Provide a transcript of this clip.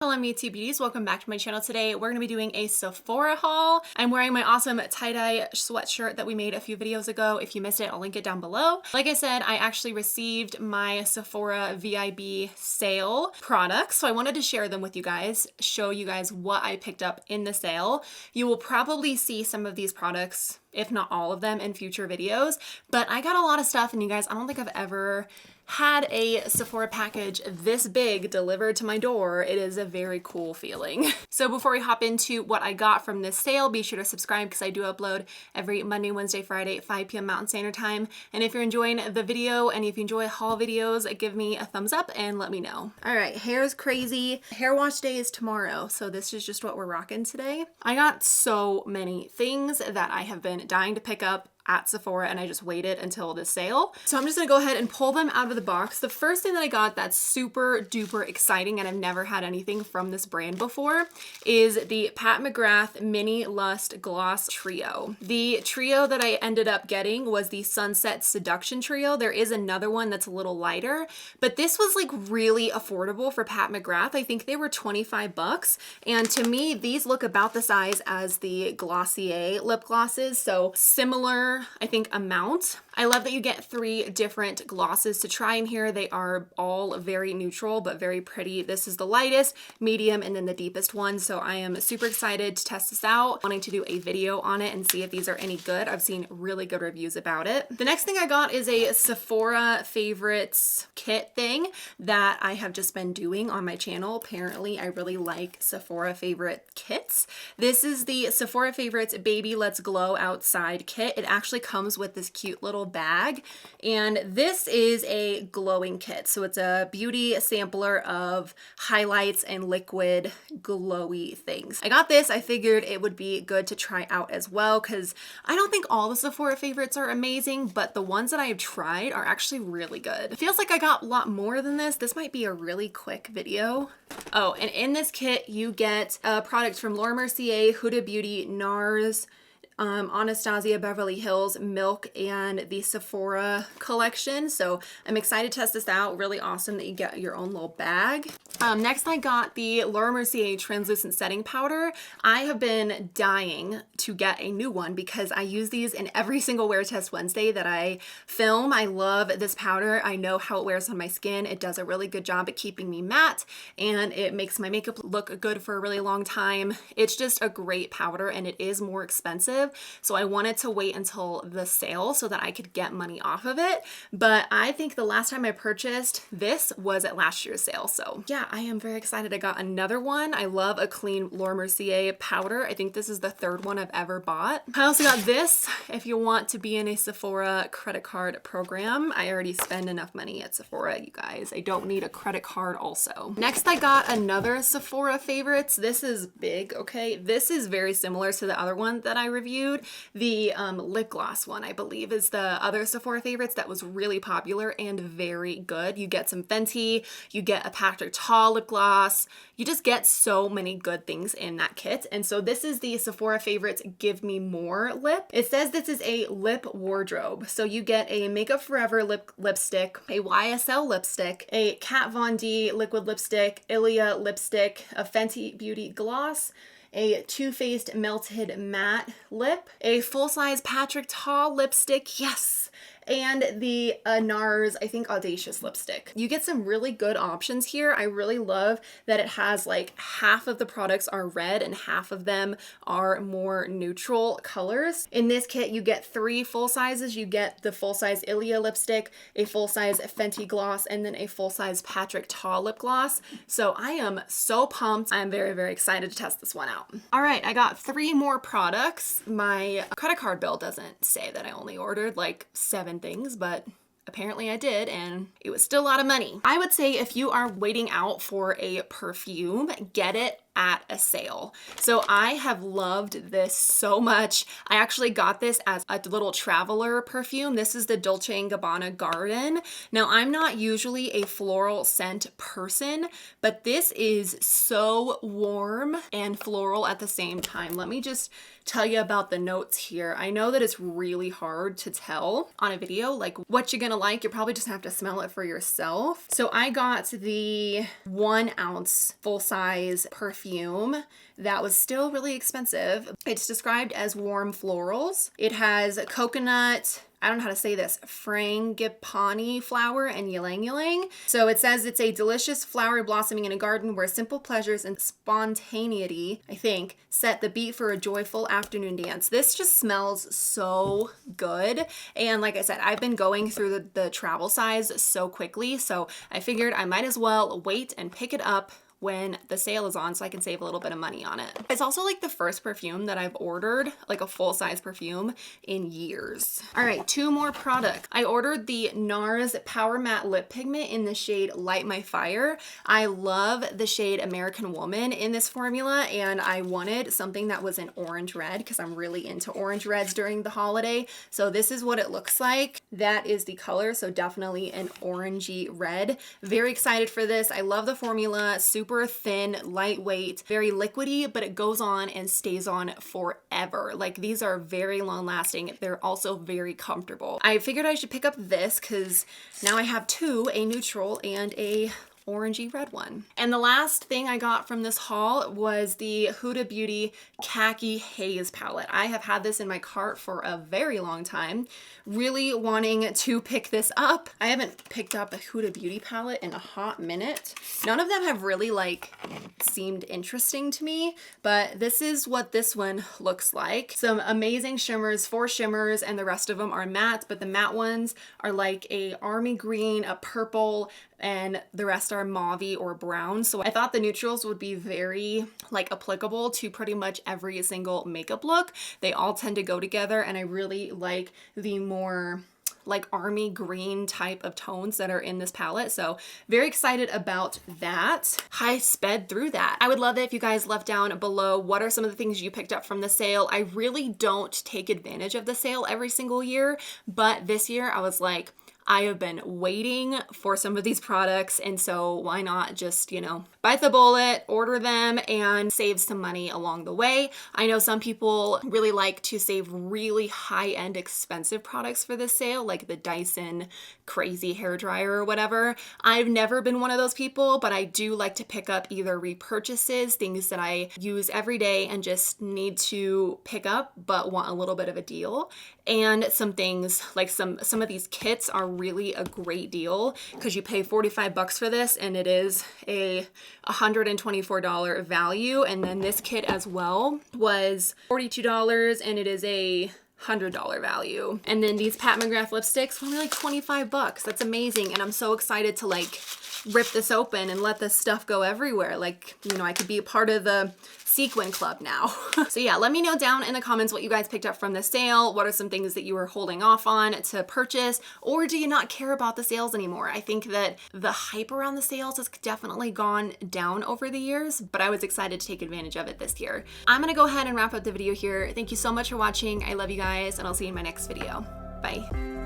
Hello me two beauties, welcome back to my channel. Today we're going to be doing a Sephora haul. I'm wearing my awesome tie-dye sweatshirt that we made a few videos ago. If you missed it, I'll link it down below. Like I said, I actually received my Sephora VIB sale products, so I wanted to share them with you guys, show you guys what I picked up in the sale. You will probably see some of these products, if not all of them, in future videos, but I got a lot of stuff, and you guys, I don't think I've ever had a Sephora package this big delivered to my door. It is a very cool feeling. So before we hop into what I got from this sale, be sure to subscribe because I do upload every Monday, Wednesday, Friday at 5 p.m. Mountain Standard Time. And if you're enjoying the video and if you enjoy haul videos, give me a thumbs up and let me know. All right, hair is crazy. Hair wash day is tomorrow, so this is just what we're rocking today. I got so many things that I have been dying to pick up at Sephora, and I just waited until the sale. So I'm just gonna go ahead and pull them out of the box. The first thing that I got that's super duper exciting, and I've never had anything from this brand before, is the Pat McGrath Mini Lust Gloss Trio. The trio that I ended up getting was the Sunset Seduction Trio. There is another one that's a little lighter, but this was like really affordable for Pat McGrath. I think they were 25 bucks. And to me, these look about the size as the Glossier lip glosses. So similar, I think, amount. I love that you get 3 different glosses to try in here. They are all very neutral, but very pretty. This is the lightest, medium, and then the deepest one. So I am super excited to test this out, wanting to do a video on it and see if these are any good. I've seen really good reviews about it. The next thing I got is a Sephora Favorites kit thing that I have just been doing on my channel. Apparently, I really like Sephora Favorite kits. This is the Sephora Favorites Baby Let's Glow Outside kit. It actually comes with this cute little bag, and this is a glowing kit. So it's a beauty sampler of highlights and liquid glowy things. I got this. I figured it would be good to try out as well because I don't think all the Sephora favorites are amazing, but the ones that I have tried are actually really good. It feels like I got a lot more than this. This might be a really quick video. Oh, and in this kit you get products from Laura Mercier, Huda Beauty, NARS, Anastasia Beverly Hills, Milk, and the Sephora collection. So I'm excited to test this out. Really awesome that you get your own little bag. Next I got the Laura Mercier Translucent Setting Powder. I have been dying to get a new one because I use these in every single Wear Test Wednesday that I film. I love this powder. I know how it wears on my skin. It does a really good job at keeping me matte, and it makes my makeup look good for a really long time. It's just a great powder, and it is more expensive. So I wanted to wait until the sale so that I could get money off of it. But I think the last time I purchased this was at last year's sale. So yeah, I am very excited. I got another one. I love a clean Laura Mercier powder. I think this is the 3rd one I've ever bought. I also got this if you want to be in a Sephora credit card program. I already spend enough money at Sephora, you guys. I don't need a credit card also. Next, I got another Sephora Favorites. This is big, okay? This is very similar to the other one that I reviewed. The lip gloss one, I believe, is the other Sephora Favorites that was really popular and very good. You get some Fenty, you get a Patrick Ta lip gloss. You just get so many good things in that kit. And so this is the Sephora Favorites Give Me More lip. It says this is a lip wardrobe. So you get a Makeup Forever lipstick, a YSL lipstick, a Kat Von D liquid lipstick, Ilia lipstick, a Fenty Beauty gloss, a Too Faced Melted Matte lip, a full-size Patrick Ta lipstick, yes, and the NARS, I think, Audacious lipstick. You get some really good options here. I really love that it has like half of the products are red and half of them are more neutral colors. In this kit, you get 3 full sizes. You get the full-size Ilia lipstick, a full-size Fenty gloss, and then a full-size Patrick Ta lip gloss. So I am so pumped. I'm very, very excited to test this one out. All right, I got 3 more products. My credit card bill doesn't say that I only ordered like 7 things, but apparently I did, and it was still a lot of money. I would say if you are waiting out for a perfume, get it at a sale. So I have loved this so much. I actually got this as a little traveler perfume. This is the Dolce & Gabbana Garden. Now, I'm not usually a floral scent person, but this is so warm and floral at the same time. Let me just tell you about the notes here. I know that it's really hard to tell on a video, like what you're gonna like. You probably just have to smell it for yourself. So I got the 1 ounce full size perfume that was still really expensive. It's described as warm florals. It has coconut, I don't know how to say this, frangipani flower and ylang ylang. So it says it's a delicious flower blossoming in a garden where simple pleasures and spontaneity, I think, set the beat for a joyful afternoon dance. This just smells so good. And like I said, I've been going through the travel size so quickly, so I figured I might as well wait and pick it up when the sale is on so I can save a little bit of money on it. It's also like the first perfume that I've ordered, like a full-size perfume, in years. All right, 2 more products. I ordered the NARS Powermatte Lip Pigment in the shade Light My Fire. I love the shade American Woman in this formula, and I wanted something that was an orange red because I'm really into orange reds during the holiday. So this is what it looks like. That is the color, so definitely an orangey red. Very excited for this. I love the formula, super thin, lightweight, very liquidy, but it goes on and stays on forever. Like, these are very long lasting. They're also very comfortable. I figured I should pick up this because now I have 2, a neutral and a orangey red one. And the last thing I got from this haul was the Huda Beauty Khaki Haze palette. I have had this in my cart for a very long time, really wanting to pick this up. I haven't picked up a Huda Beauty palette in a hot minute. None of them have really like seemed interesting to me, but this is what this one looks like. Some amazing shimmers, 4 shimmers, and the rest of them are matte, but the matte ones are like a army green, a purple, and the rest are mauve or brown. So I thought the neutrals would be very like applicable to pretty much every single makeup look. They all tend to go together, and I really like the more like army green type of tones that are in this palette. So very excited about that. I sped through that. I would love it if you guys left down below what are some of the things you picked up from the sale. I really don't take advantage of the sale every single year, but this year I was like, I have been waiting for some of these products, and so why not just, you know, bite the bullet, order them, and save some money along the way. I know some people really like to save really high-end expensive products for this sale, like the Dyson crazy hairdryer or whatever. I've never been one of those people, but I do like to pick up either repurchases, things that I use every day and just need to pick up but want a little bit of a deal, and some things like some of these kits are really a great deal because you pay 45 bucks for this and it is a $124 value. And then this kit as well was $42 and it is a $100 value. And then these Pat McGrath lipsticks were only like 25 bucks. That's amazing. And I'm so excited to like rip this open and let this stuff go everywhere. Like, you know, I could be a part of the sequin club now. So yeah, let me know down in the comments what you guys picked up from the sale. What are some things that you were holding off on to purchase, or do you not care about the sales anymore? I think that the hype around the sales has definitely gone down over the years, but I was excited to take advantage of it this year. I'm gonna go ahead and wrap up the video here. Thank you so much for watching. I love you guys, and I'll see you in my next video. Bye.